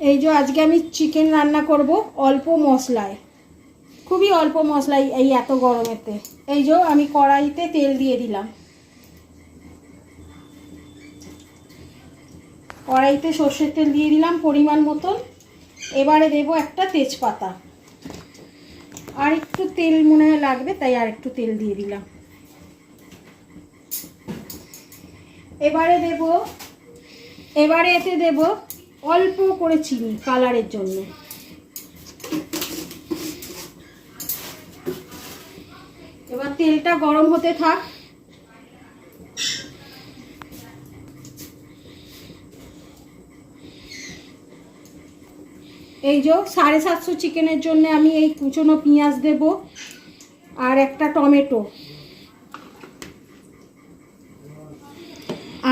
এই যে আজকে আমি চিকেন রান্না করব অল্প মশলায়, খুবই অল্প মশলায়, এই এত গরমেতে। এই যে আমি কড়াইতে তেল দিয়ে দিলাম, কড়াইতে সর্ষের তেল দিয়ে দিলাম পরিমাণ মতন। এবারে দেব একটা তেজপাতা, আর একটু তেল মনে হয় লাগবে, তাই আর একটু তেল দিয়ে দিলাম। এবারে এতে দেব অল্প করে চিনি কালারের জন্য। এবার তেলটা গরম হতে থাক। এই যে 750 চিকেনের জন্য আমি এই কুচনো পেঁয়াজ দেব, আর একটা টমেটো,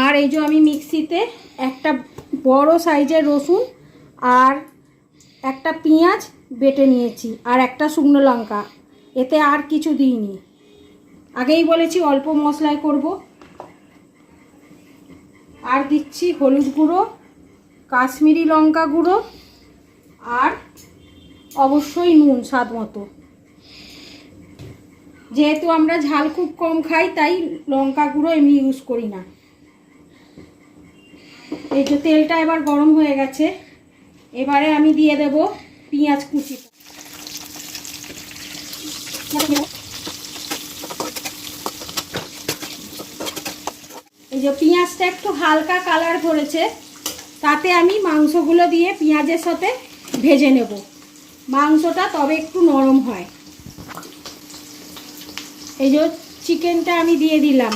আর এই যে আমি মিক্সিতে একটা বড় সাইজের রসুন আর একটা পেঁয়াজ বেটে নিয়েছি, আর একটা শুকনো লঙ্কা। এতে আর কিছু দিইনি, আগেই বলেছি অল্প মশলায় করব। আর দিচ্ছি হলুদ গুঁড়ো, কাশ্মীরি লঙ্কা গুঁড়ো, আর অবশ্যই নুন স্বাদ মতো। যেহেতু আমরা ঝাল খুব কম খাই, তাই লঙ্কা গুঁড়ো এমনি ইউজ করি না। এই যে তেলটা এবার গরম হয়ে গেছে, এবারে আমি দিয়ে দেব পেঁয়াজ কুচি। এই যে পেঁয়াজটা একটু হালকা কালার ধরেছে, তাতে আমি মাংসগুলো দিয়ে পেঁয়াজের সাথে ভেজে নেব। মাংসটা তবে একটু নরম হয়। এই যে চিকেনটা আমি দিয়ে দিলাম।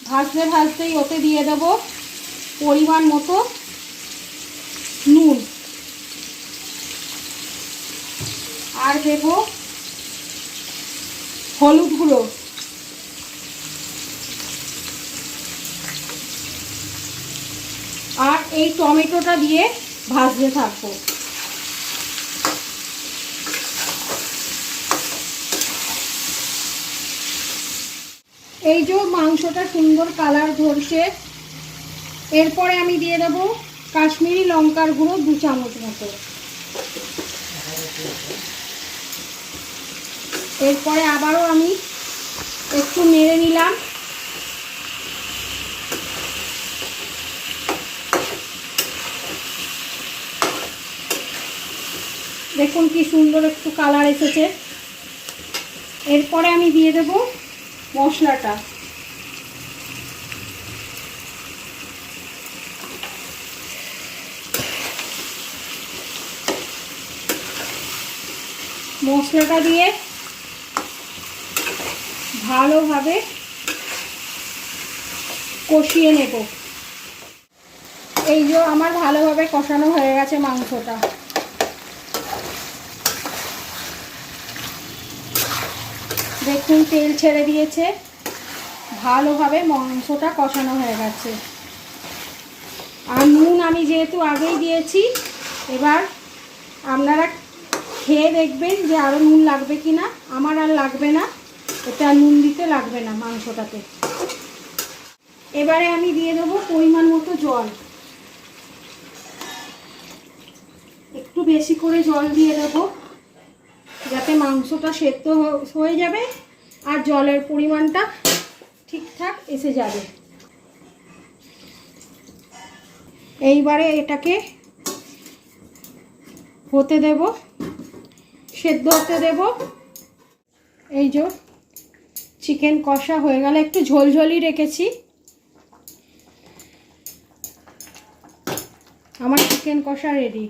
ভাজতে ভাজতেই ওতে দিয়ে দেব পরিমাণ মতো নুন, আর দেব হলুদ গুঁড়ো, আর এই টমেটোটা দিয়ে ভাজতে থাকবো। এই যে মাংসটা সুন্দর কালার ধরছে, এরপরে আমি দিয়ে দেব কাশ্মীরি লঙ্কার গুঁড়ো 2 চামচ মতো। এরপরে আবারও আমি একটু নেড়ে নিলাম। দেখুন কি সুন্দর একটু কালার এসেছে। এরপরে আমি দিয়ে দেব মশলাটা। মশলাটা দিয়ে ভালোভাবে কষিয়ে নেব। এই যে আমার ভালোভাবে কষানো হয়ে গেছে মাংসটা। দেখুন তেল ছেড়ে দিয়েছে, ভালোভাবে মাংসটা কষানো হয়ে গেছে। আর নুন আমি যেহেতু আগেই দিয়েছি, এবার আপনারা খেয়ে দেখবেন যে আরও নুন লাগবে কি না। আমার আর লাগবে না, এটা নুন দিতে লাগবে না মাংসটাতে। এবারে আমি দিয়ে দেবো পরিমাণ মতো জল, একটু বেশি করে জল দিয়ে দেবো, যাতে মাংসটা সেদ্ধ হয়ে যাবে আর জলের পরিমাণটা ঠিকঠাক এসে যাবে। এইবারে এটাকে হতে দেব, সেদ্ধ হতে দেব। এই যে চিকেন কষা হয়ে গেল, একটু ঝোলঝোলই রেখেছি। আমার চিকেন কষা রেডি।